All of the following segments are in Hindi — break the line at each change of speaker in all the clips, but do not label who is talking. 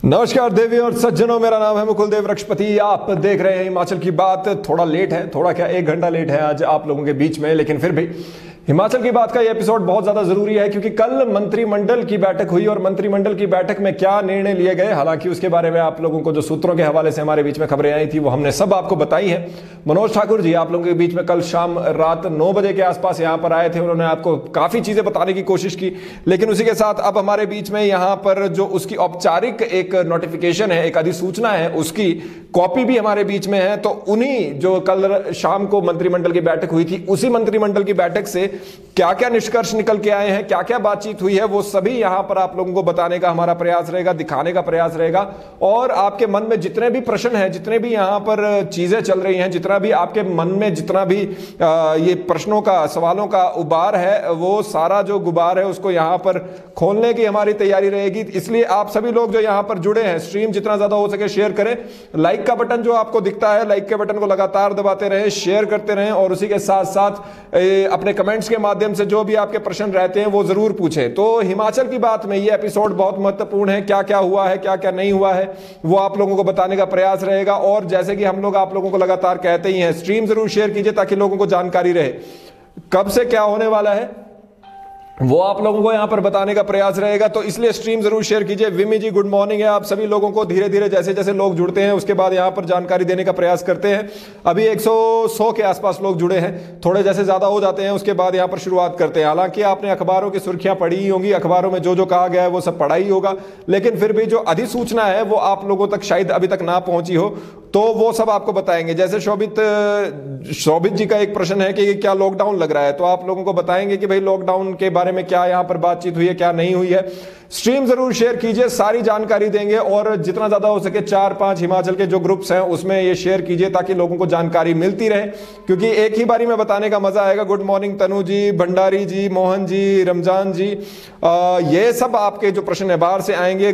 नमस्कार देवी और सज्जनों, मेरा नाम है मुकुल देव रक्षपति। आप देख रहे हैं हिमाचल की बात। थोड़ा लेट है, थोड़ा क्या 1 घंटा लेट है आज आप लोगों के बीच में, लेकिन फिर भी हिमाचल की बात का ये एपिसोड बहुत ज्यादा जरूरी है क्योंकि कल मंत्रिमंडल की बैठक हुई और मंत्रिमंडल की बैठक में क्या निर्णय लिए गए, हालांकि उसके बारे में आप लोगों को जो सूत्रों के हवाले से हमारे बीच में खबरें आई थी वो हमने सब आपको बताई है। मनोज ठाकुर जी आप लोगों के बीच में कल शाम रात 9 बजे के आसपास यहाँ पर आए थे। उन्होंने आपको काफी चीजें बताने की कोशिश की, लेकिन उसी के साथ अब हमारे बीच में यहाँ पर जो उसकी औपचारिक एक नोटिफिकेशन है, एक अधिसूचना है, उसकी कॉपी भी हमारे बीच में है। तो उन्हीं जो कल शाम को मंत्रिमंडल की बैठक हुई थी, उसी मंत्रिमंडल की बैठक से क्या क्या निष्कर्ष निकल के आए हैं, क्या क्या बातचीत हुई है, वो सभी यहां पर आप लोगों को बताने का हमारा प्रयास रहेगा, दिखाने का प्रयास रहेगा। और आपके मन में जितने भी प्रश्न हैं, जितने भी यहां पर चीजें चल रही हैं, जितना भी आपके मन में जितना भी ये प्रश्नों का, सवालों का उबार है, वो सारा जो गुबार है उसको यहां पर खोलने की हमारी तैयारी रहेगी। इसलिए आप सभी लोग जो यहां पर जुड़े हैं, स्ट्रीम जितना ज्यादा हो सके शेयर करें। लाइक का बटन जो आपको दिखता है, लाइक के बटन को लगातार दबाते रहें, शेयर करते रहें और उसी के साथ साथ अपने कमेंट्स के माध्यम से जो भी आपके प्रश्न रहते हैं वो जरूर पूछें। तो हिमाचल की बात में ये एपिसोड बहुत महत्वपूर्ण है। क्या क्या हुआ है, क्या क्या नहीं हुआ है, वो आप लोगों को बताने का प्रयास रहेगा। और जैसे कि हम लोग आप लोगों को लगातार कहते ही हैं, स्ट्रीम जरूर शेयर कीजिए ताकि लोगों को जानकारी रहे कब से क्या होने वाला है, वो आप लोगों को यहां पर बताने का प्रयास रहेगा। तो इसलिए स्ट्रीम जरूर शेयर कीजिए। विमी जी गुड मॉर्निंग है आप सभी लोगों को। धीरे धीरे जैसे जैसे लोग जुड़ते हैं उसके बाद यहां पर जानकारी देने का प्रयास करते हैं। अभी 100 के आसपास लोग जुड़े हैं, थोड़े जैसे ज्यादा हो जाते हैं उसके बाद यहां पर शुरुआत करते हैं। हालांकि आपने अखबारों की सुर्खियां पढ़ी ही होंगी, अखबारों में जो जो कहा गया है वो सब पढ़ा ही होगा, लेकिन फिर भी जो अधिसूचना है वो आप लोगों तक शायद अभी तक ना पहुंची हो, तो वो सब आपको बताएंगे। जैसे शोभित जी का एक प्रश्न है कि क्या लॉकडाउन लग रहा है, तो आप लोगों को बताएंगे कि भाई लॉकडाउन के बारे में क्या यहां पर बातचीत हुई है, क्या नहीं हुई है। स्ट्रीम जरूर शेयर कीजिए, सारी जानकारी देंगे और जितना ज्यादा हो सके 4-5 हिमाचल के जो ग्रुप्स हैं उसमें ये शेयर कीजिए ताकि लोगों को जानकारी मिलती रहे, क्योंकि एक ही बारी में बताने का मजा आएगा। गुड मॉर्निंग तनु जी, भंडारी जी, मोहन जी, रमजान जी, ये सब आपके जो प्रश्न है बाहर से आएंगे।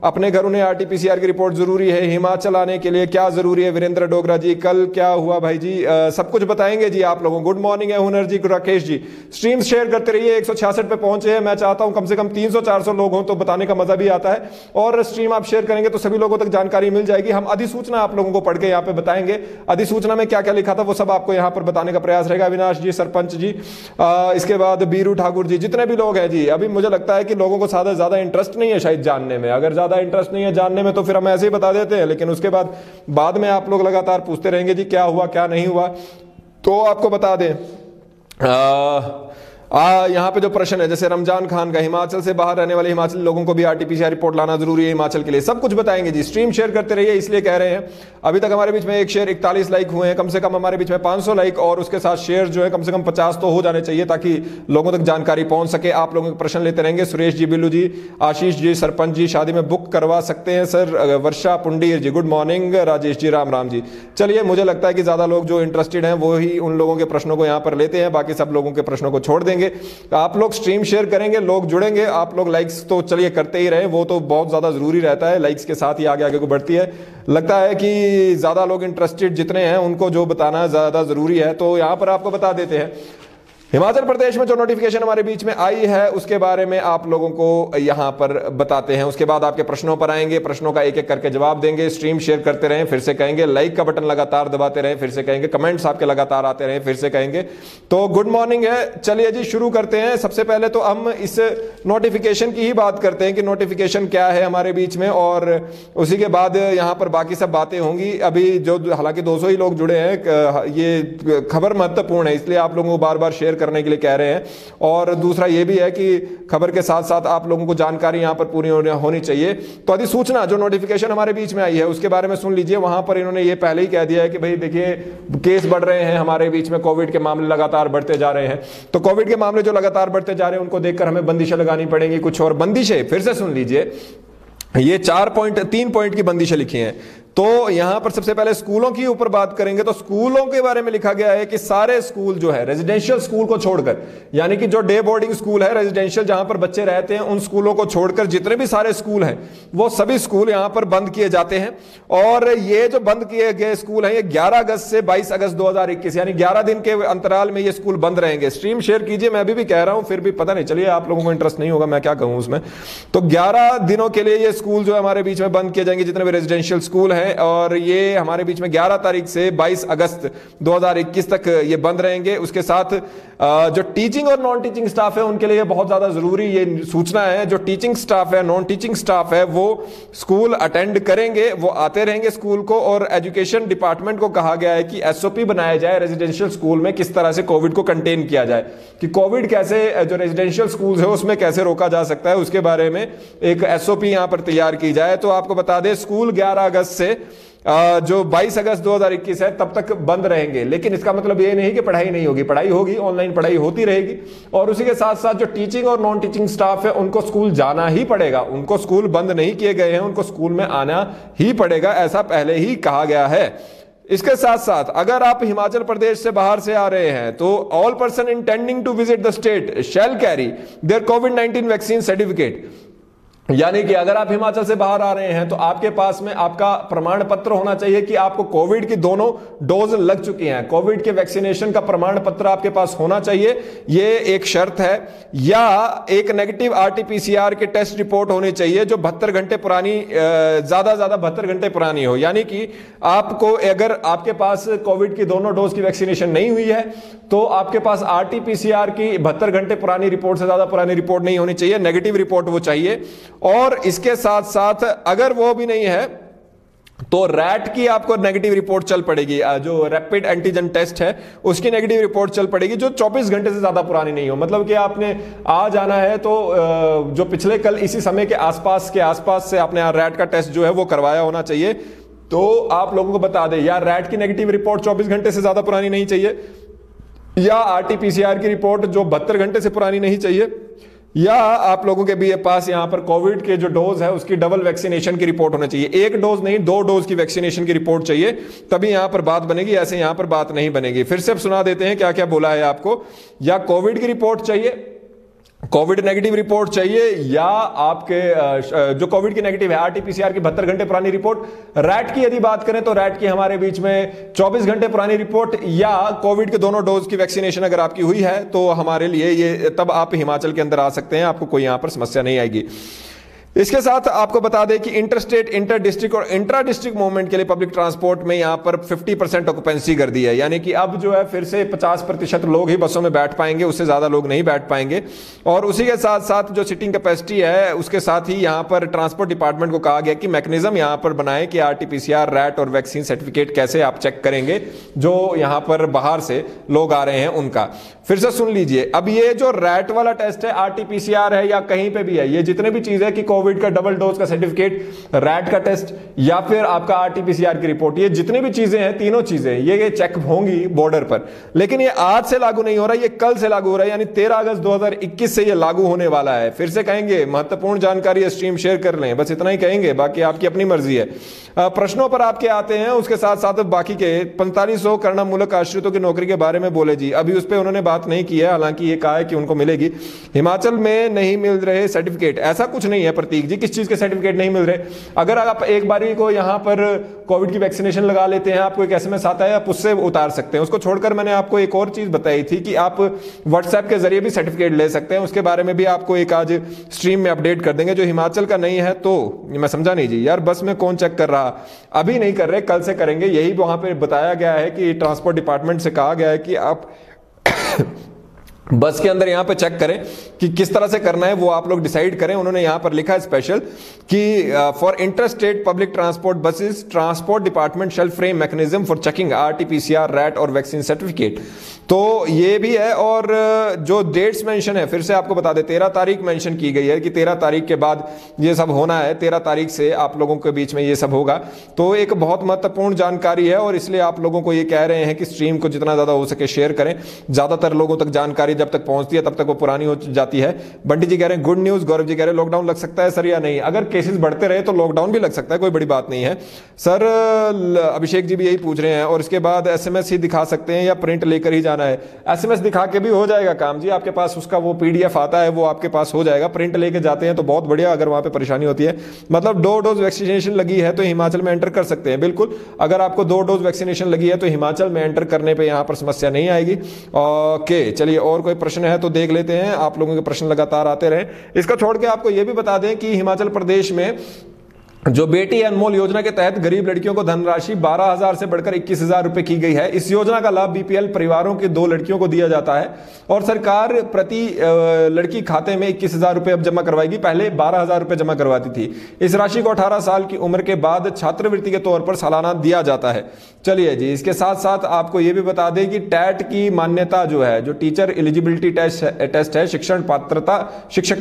अपने घर उन्हें आरटीपीसीआर की रिपोर्ट जरूरी है, हिमाचल आने के लिए क्या जरूरी है, वीरेंद्र डोगरा जी कल क्या हुआ भाई जी, सब कुछ बताएंगे जी आप लोगों को। गुड मॉर्निंग है हुनर जी, राकेश जी। स्ट्रीम शेयर करते रहिए। 166 पे पहुंचे हैं, मैं चाहता हूं कम से कम 300-400 लोग हों तो बताने का मजा भी आता है। और स्ट्रीम आप शेयर करेंगे तो सभी लोगों तक जानकारी मिल जाएगी। हम अधिसूचना आप लोगों को पढ़ के यहाँ पे बताएंगे, अधिसूचना में क्या क्या लिखा था वो सब आपको यहाँ पर बताने का प्रयास रहेगा। अविनाश जी, सरपंच जी, इसके बाद बीरू ठाकुर जी, जितने भी लोग हैं जी। अभी मुझे लगता है कि लोगों को ज्यादा इंटरेस्ट नहीं है शायद जानने में। अगर ज्यादा इंटरेस्ट नहीं है जानने में तो फिर हम ऐसे ही बता देते हैं, लेकिन उसके बाद में आप लोग लगातार पूछते रहेंगे जी क्या हुआ क्या नहीं हुआ, तो आपको बता दें। यहाँ पे जो प्रश्न है जैसे रमजान खान का, हिमाचल से बाहर रहने वाले हिमाचली लोगों को भी आरटीपीसीआर रिपोर्ट लाना जरूरी है हिमाचल के लिए, सब कुछ बताएंगे जी। स्ट्रीम शेयर करते रहिए, इसलिए कह रहे हैं। अभी तक हमारे बीच में एक शेयर 41 लाइक हुए हैं, कम से कम हमारे बीच में 500 लाइक और उसके साथ शेयर जो है कम से कम 50 तो हो जाने चाहिए ताकि लोगों तक जानकारी पहुंच सके। आप लोगों के प्रश्न लेते रहेंगे। सुरेश जी, बिल्लू जी, आशीष जी, सरपंच जी, शादी में बुक करवा सकते हैं सर। वर्षा पुंडीर जी गुड मॉर्निंग, राजेश जी, राम राम जी। चलिए, मुझे लगता है कि ज्यादा लोग जो इंटरेस्टेड हैं वो ही उन लोगों के प्रश्नों को यहाँ पर लेते हैं, बाकी सब लोगों के प्रश्नों को छोड़ देंगे। आप लोग स्ट्रीम शेयर करेंगे, लोग जुड़ेंगे। आप लोग लाइक्स तो चलिए करते ही रहे, वो तो बहुत ज्यादा जरूरी रहता है, लाइक्स के साथ ही आगे आगे को बढ़ती है। लगता है कि ज्यादा लोग इंटरेस्टेड जितने हैं उनको जो बताना ज्यादा जरूरी है, तो यहां पर आपको बता देते हैं। हिमाचल प्रदेश में जो नोटिफिकेशन हमारे बीच में आई है उसके बारे में आप लोगों को यहां पर बताते हैं। उसके बाद आपके प्रश्नों पर आएंगे, प्रश्नों का एक एक करके जवाब देंगे। स्ट्रीम शेयर करते रहें, फिर से कहेंगे। लाइक का बटन लगातार दबाते रहें, फिर से कहेंगे। कमेंट्स आपके लगातार आते रहें, फिर से कहेंगे। तो गुड मॉर्निंग है। चलिए जी शुरू करते हैं। सबसे पहले तो हम इस नोटिफिकेशन की ही बात करते हैं कि नोटिफिकेशन क्या है हमारे बीच में, और उसी के बाद यहाँ पर बाकी सब बातें होंगी। अभी जो हालांकि 200 ही लोग जुड़े हैं, ये खबर महत्वपूर्ण है इसलिए आप लोगों को बार बार शेयर करने के लिए कह रहे हैं। और दूसरा ये भी है कि खबर के साथ साथ आप लोगों को जानकारी यहां पर पूरी होनी चाहिए। तो अधिसूचना जो नोटिफिकेशन हमारे बीच में आई है उसके बारे में सुन लीजिए। वहां पर इन्होंने ये पहले ही कह दिया है कि भाई देखिए, केस बढ़ रहे हैं हमारे बीच में, कोविड के मामले लगातार बढ़ते जा रहे हैं। तो कोविड के मामले जो लगातार बढ़ते जा रहे हैं उनको देखकर हमें बंदिशें लगानी पड़ेंगी। कुछ और बंदिशें फिर से सुन लीजिए। ये 3 पॉइंट की बंदिशें लिखी हैं। तो यहां पर सबसे पहले स्कूलों की ऊपर बात करेंगे। तो स्कूलों के बारे में लिखा गया है कि सारे स्कूल जो है रेजिडेंशियल स्कूल को छोड़कर, यानी कि जो डे बोर्डिंग स्कूल है रेजिडेंशियल जहां पर बच्चे रहते हैं, उन स्कूलों को छोड़कर जितने भी सारे स्कूल हैं वो सभी स्कूल यहां पर बंद किए जाते हैं। और ये जो बंद किए गए स्कूल हैं ये 11 अगस्त से 22 अगस्त 2021 यानी 11 दिन के अंतराल में ये स्कूल बंद रहेंगे। स्ट्रीम शेयर कीजिए, मैं अभी भी कह रहा हूं, फिर भी पता नहीं, चलिए आप लोगों को इंटरेस्ट नहीं होगा मैं क्या कहूं उसमें। तो 11 दिनों के लिए ये स्कूल जो है हमारे बीच में बंद किए जाएंगे, जितने भी रेजिडेंशियल स्कूल हैं, और ये हमारे बीच में 11 तारीख से 22 अगस्त 2021 तक ये बंद रहेंगे। उसके साथ जो टीचिंग और नॉन टीचिंग स्टाफ है उनके लिए बहुत ज्यादा जरूरी ये सूचना है। जो टीचिंग स्टाफ है, नॉन टीचिंग स्टाफ है, वो स्कूल अटेंड करेंगे, वो आते रहेंगे स्कूल को। और एजुकेशन डिपार्टमेंट को कहा गया है कि एसओपी बनाया जाए रेजिडेंशियल स्कूल में, किस तरह से कोविड को कंटेन किया जाए, कि कोविड कैसे जो रेजिडेंशियल स्कूल है उसमें कैसे रोका जा सकता है, उसके बारे में एक एसओपी यहां पर तैयार की जाए। तो आपको बता दें स्कूल 11 अगस्त से जो 22 अगस्त 2021 है तब तक बंद रहेंगे। लेकिन इसका मतलब ये नहीं कि पढ़ाई नहीं होगी, पढ़ाई होगी, ऑनलाइन पढ़ाई होती रहेगी। और उसी के साथ साथ जो टीचिंग और नॉन टीचिंग स्टाफ है उनको स्कूल जाना ही पड़ेगा, उनको स्कूल बंद नहीं किए गए हैं, उनको स्कूल में आना ही पड़ेगा, ऐसा पहले ही कहा गया है। इसके साथ साथ अगर आप हिमाचल प्रदेश से बाहर से आ रहे हैं तो all person intending to visit the state shall carry their कोविड-19 वैक्सीन सर्टिफिकेट, यानी कि अगर आप हिमाचल से बाहर आ रहे हैं तो आपके पास में आपका प्रमाण पत्र होना चाहिए कि आपको कोविड की दोनों डोज लग चुकी हैं, कोविड के वैक्सीनेशन का प्रमाण पत्र आपके पास होना चाहिए, ये एक शर्त है। या एक नेगेटिव आरटीपीसीआर के टेस्ट रिपोर्ट होनी चाहिए जो 72 घंटे पुरानी, ज्यादा 72 घंटे पुरानी हो। यानी कि आपको अगर आपके पास कोविड की दोनों डोज की वैक्सीनेशन नहीं हुई है तो आपके पास आरटीपीसीआर की 72 घंटे पुरानी रिपोर्ट से ज्यादा पुरानी रिपोर्ट नहीं होनी चाहिए, नेगेटिव रिपोर्ट वो चाहिए। और इसके साथ साथ अगर वो भी नहीं है तो रैट की आपको नेगेटिव रिपोर्ट चल पड़ेगी, जो रैपिड एंटीजन टेस्ट है उसकी नेगेटिव रिपोर्ट चल पड़ेगी जो 24 घंटे से ज्यादा पुरानी नहीं हो। मतलब कि आपने आज आना है तो जो पिछले कल इसी समय के आसपास से आपने रैट का टेस्ट जो है वो करवाया होना चाहिए। तो आप लोगों को बता दें यार, रैट की नेगेटिव रिपोर्ट 24 घंटे से ज्यादा पुरानी नहीं चाहिए, या आरटीपीसीआर की रिपोर्ट जो 72 घंटे से पुरानी नहीं चाहिए, या आप लोगों के भी पास यहां पर कोविड के जो डोज है उसकी डबल वैक्सीनेशन की रिपोर्ट होनी चाहिए। एक डोज नहीं, 2 डोज की वैक्सीनेशन की रिपोर्ट चाहिए, तभी यहां पर बात बनेगी, ऐसे यहां पर बात नहीं बनेगी। फिर से अब सुना देते हैं क्या क्या बोला है आपको। या कोविड की रिपोर्ट चाहिए, कोविड नेगेटिव रिपोर्ट चाहिए, या आपके जो कोविड की नेगेटिव है आरटीपीसीआर की 72 घंटे पुरानी रिपोर्ट। रैट की यदि बात करें तो रैट की हमारे बीच में 24 घंटे पुरानी रिपोर्ट, या कोविड के दोनों डोज की वैक्सीनेशन अगर आपकी हुई है तो हमारे लिए ये, तब आप हिमाचल के अंदर आ सकते हैं, आपको कोई यहां पर समस्या नहीं आएगी। इसके साथ आपको बता दें कि इंटर स्टेट, इंटर डिस्ट्रिक्ट और इंट्रा डिस्ट्रिक्ट मूवमेंट के लिए पब्लिक ट्रांसपोर्ट में यहां पर 50% ऑक्यूपेंसी कर दी है, यानी कि अब जो है फिर से 50% लोग ही बसों में बैठ पाएंगे, उससे ज्यादा लोग नहीं बैठ पाएंगे। और उसी के साथ साथ जो सीटिंग कैपेसिटी है उसके साथ ही यहां पर ट्रांसपोर्ट डिपार्टमेंट को कहा गया कि मैकेनिज्म यहां पर बनाए कि आरटीपीसीआर, रैट और वैक्सीन सर्टिफिकेट कैसे आप चेक करेंगे जो यहां पर बाहर से लोग आ रहे हैं उनका। फिर से सुन लीजिए, अब ये जो रैट वाला टेस्ट है, आरटीपीसीआर है या कहीं पे भी है, ये जितने भी चीज है कि कोविड का डबल डोज का सर्टिफिकेट, रैट का टेस्ट या फिर आपका आरटीपीसीआर की रिपोर्ट, ये जितनी भी चीजें हैं, तीनों चीजें ये चेक होंगी बॉर्डर पर। लेकिन ये आज से लागू नहीं हो रहा, ये कल से लागू हो रहा है, यानी 13 अगस्त 2021 से ये लागू होने वाला है। फिर से कहेंगे, महत्वपूर्ण जानकारी स्ट्रीम शेयर कर लें, बस इतना ही कहेंगे, बाकी आपकी अपनी मर्जी है। प्रश्नों पर आपके आते हैं, उसके साथ साथ बाकी के 4500 करना मूलक आश्रितों की नौकरी के बारे में बोले जी। अभी उस पर उन्होंने बात नहीं की है, हालांकि ये कहा है कि उनको मिलेगी। हिमाचल में नहीं मिल रहे सर्टिफिकेट, ऐसा कुछ नहीं है प्रतीक जी, किस चीज के सर्टिफिकेट नहीं मिल रहे। अगर आप एक बारी को यहां पर कोविड की वैक्सीनेशन लगा लेते हैं, आपको एक एसएमएस आता है, आप उससे उतार सकते हैं। उसको छोड़कर मैंने आपको एक और चीज बताई थी कि आप व्हाट्सएप के जरिए भी सर्टिफिकेट ले सकते हैं, उसके बारे में भी आपको एक आज स्ट्रीम में अपडेट कर देंगे। जो हिमाचल का नहीं है तो मैं समझा नहीं जी, यार बस में कौन चेक कर रहा, अभी नहीं कर रहे, कल से करेंगे। यही वहां पे बताया गया है कि ट्रांसपोर्ट डिपार्टमेंट से कहा गया है कि आप बस के अंदर यहां पे चेक करें कि किस तरह से करना है, वो आप लोग डिसाइड करें। उन्होंने यहां पर लिखा है स्पेशल कि for inter state public transport buses transport department shall frame mechanism for checking RTPCR, RAT और वैक्सीन सर्टिफिकेट। तो ये भी है। और जो डेट्स मेंशन है, फिर से आपको बता दें, 13 तारीख मेंशन की गई है कि 13 तारीख के बाद ये सब होना है, 13 तारीख से आप लोगों के बीच में ये सब होगा। तो एक बहुत महत्वपूर्ण जानकारी है और इसलिए आप लोगों को ये कह रहे हैं कि स्ट्रीम को जितना ज्यादा हो सके शेयर करें, ज्यादातर लोगों तक जानकारी जानकारी जब तक पहुंचती है तब तक वो पुरानी हो जाती है। बंटी जी कह रहे हैं गुड न्यूज। गौरव जी कह रहे हैं लॉकडाउन लग सकता है सर या नहीं? अगर केसेस बढ़ते रहे तो लॉकडाउन भी लग सकता है, कोई बड़ी बात नहीं है सर। अभिषेक जी भी यही पूछ रहे हैं। और इसके बाद एसएमएस ही दिखा सकते हैं या प्रिंट लेकर ही जाना है? एसएमएस दिखा के भी हो जाएगा काम जी, आपके पास उसका वो पीडीएफ आता है, वो आपके पास हो जाएगा। प्रिंट लेके जाते हैं तो बहुत बढ़िया, अगर वहां पे परेशानी होती है। मतलब 2 डोज वैक्सीनेशन लगी है तो हिमाचल में एंटर कर सकते हैं। बिल्कुल, अगर आपको 2 डोज वैक्सीनेशन लगी है तो हिमाचल में एंटर करने पे यहाँ पर समस्या नहीं आएगी। ओके, चलिए और कोई प्रश्न है तो देख लेते हैं। आप लोगों के प्रश्न लगातार आते रहे। इसका छोड़ के आपको यह भी बता दें कि हिमाचल प्रदेश में जो बेटी अनमोल योजना के तहत गरीब लड़कियों को धनराशि 12,000 से बढ़कर 21,000 रुपए की गई है। इस योजना का लाभ बीपीएल परिवारों के 2 लड़कियों को दिया जाता है और सरकार प्रति लड़की खाते में 21,000 रुपए अब जमा करवाएगी। पहले 12,000 रुपए जमा करवाती थी। इस राशि को 18 साल की उम्र के बाद छात्रवृत्ति के तौर पर सालाना दिया जाता है। चलिए जी, इसके साथ साथ आपको यह भी बता दें कि टैट की मान्यता जो है, जो टीचर एलिजिबिलिटी टेस्ट है, शिक्षक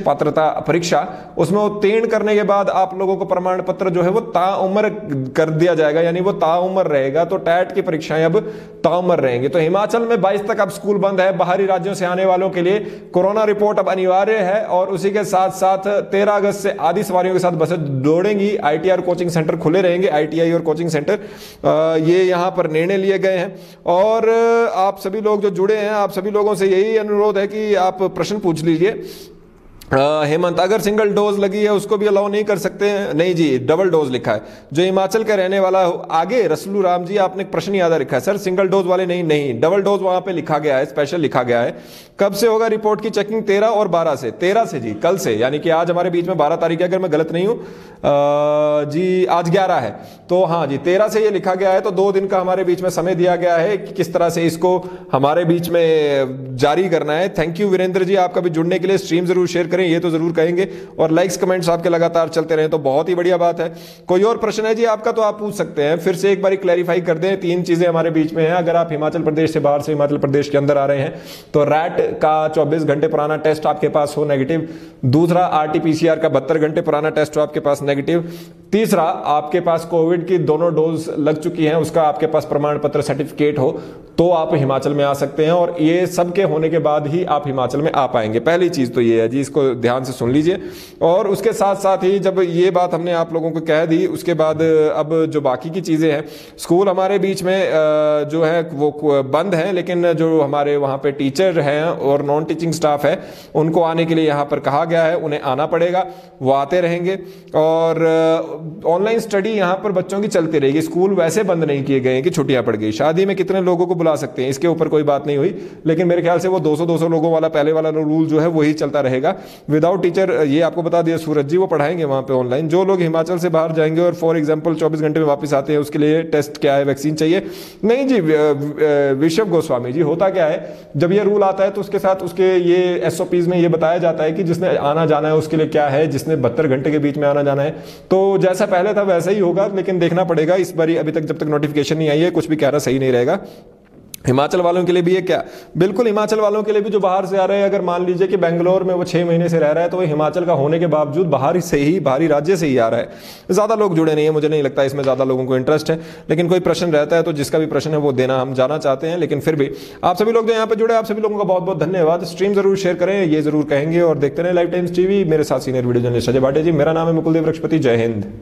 पात्रता परीक्षा, उसमें उत्तीर्ण करने के बाद आप लोगों को प्रमाण पत्र जो है वो ताउम्र कर दिया जाएगा, यानी वो ताउम्र रहेगा। तो टैट की परीक्षाएं अब ताउम्र रहेंगी। तो हिमाचल में 22 तक अब स्कूल बंद है। बाहरी राज्यों से आने वालों के लिए कोरोना रिपोर्ट अब अनिवार्य है और उसी के साथ साथ 13 अगस्त से आधी सवारियों के साथ बसें दौड़ेंगी। आईटीआर कोचिंग सेंटर खुले रहेंगे, आईटीआई और कोचिंग सेंटर, ये यहां पर निर्णय लिए गए हैं। और आप सभी लोग जो जुड़े हैं, आप सभी लोगों से यही अनुरोध है कि आप प्रश्न पूछ लीजिए। हेमंत, अगर सिंगल डोज लगी है उसको भी अलाउ नहीं कर सकते हैं? नहीं जी, डबल डोज लिखा है। जो हिमाचल का रहने वाला आगे रसलू राम जी, आपने प्रश्न याद रखा है सर, सिंगल डोज वाले नहीं, डबल डोज वहां पे लिखा गया है, स्पेशल लिखा गया है। कब से होगा रिपोर्ट की चेकिंग? 13 और 12 से। 13 से जी, कल से, यानी कि आज हमारे बीच में 12 तारीख है अगर मैं गलत नहीं हूं जी, आज 11 है। तो हाँ जी, 13 से ये लिखा गया है। तो 2 दिन का हमारे बीच में समय दिया गया है कि किस तरह से इसको हमारे बीच में जारी करना है। थैंक यू वीरेंद्र जी आपका भी जुड़ने के लिए। स्ट्रीम जरूर शेयर करें, ये तो जरूर कहेंगे, और लाइक्स कमेंट्स आपके लगातार चलते रहे तो बहुत ही बढ़िया बात है। कोई और प्रश्न है जी आपका तो आप पूछ सकते हैं। फिर से एक बार क्लैरिफाई कर दें, 3 चीजें हमारे बीच में हैं। अगर आप हिमाचल प्रदेश से बाहर से हिमाचल प्रदेश के अंदर आ रहे हैं तो रैट का 24 घंटे पुराना टेस्ट आपके पास हो नेगेटिव। दूसरा, आरटीपीसीआर का 72 घंटे पुराना टेस्ट हो आपके पास नेगेटिव। तीसरा, आपके पास कोविड की दोनों डोज लग चुकी हैं, उसका आपके पास प्रमाण पत्र सर्टिफिकेट हो तो आप हिमाचल में आ सकते हैं। और ये सब के होने के बाद ही आप हिमाचल में आ पाएंगे। पहली चीज तो ये है जी, इसको ध्यान से सुन लीजिए। और उसके साथ साथ ही जब ये बात हमने आप लोगों को कह दी, उसके बाद अब जो बाकी की चीजें हैं, स्कूल हमारे बीच में जो है वो बंद है, लेकिन जो हमारे वहाँ पे टीचर हैं और नॉन टीचिंग स्टाफ है उनको आने के लिए यहाँ पर कहा गया है, उन्हें आना पड़ेगा, वो आते रहेंगे। और ऑनलाइन स्टडी यहाँ पर बच्चों की चलती रहेगी। स्कूल वैसे बंद नहीं किए गए कि छुट्टियां पड़ गई। शादी में कितने लोगों को बुला सकते हैं, इसके ऊपर कोई बात नहीं हुई, लेकिन मेरे ख्याल से वो 200 लोगों वाला पहले वाला रूल जो है वही चलता रहेगा। विदाउट टीचर, ये आपको बता दिया सूरज जी, वो पढ़ाएंगे वहां पे ऑनलाइन। जो लोग हिमाचल से बाहर जाएंगे और फॉर एग्जांपल 24 घंटे में वापस आते हैं, उसके लिए टेस्ट क्या है, वैक्सीन चाहिए? नहीं जी विश्व गोस्वामी जी, होता क्या है, जब ये रूल आता है तो उसके साथ उसके ये एसओपीज में ये बताया जाता है कि जिसने आना जाना है उसके लिए क्या है, जिसने 72 घंटे के बीच में आना जाना है। तो जैसा पहले था वैसा ही होगा, लेकिन देखना पड़ेगा इस बारी। अभी तक जब तक नोटिफिकेशन नहीं आई है, कुछ भी कहना सही नहीं रहेगा। हिमाचल वालों के लिए भी ये क्या, बिल्कुल हिमाचल वालों के लिए भी जो बाहर से आ रहे हैं, अगर मान लीजिए कि बेंगलोर में वो 6 महीने से रह रहा है तो वो हिमाचल का होने के बावजूद बाहरी राज्य से ही आ रहा है। ज़्यादा लोग जुड़े नहीं है, मुझे नहीं लगता इसमें ज़्यादा लोगों को इंटरेस्ट है, लेकिन कोई प्रश्न रहता है तो जिसका भी प्रश्न है वो देना हम जाना चाहते हैं। लेकिन फिर भी आप सभी लोग जो यहाँ पे जुड़े, आप सभी लोगों का बहुत बहुत धन्यवाद। स्ट्रीम जरूर शेयर करें, ये जरूर कहेंगे, और देखते रहे लाइव टाइम्स टीवी। मेरे साथ senior video journalist Ajay Bhatia ji, मेरा नाम है मुकुल देव रक्षपति। जय हिंद।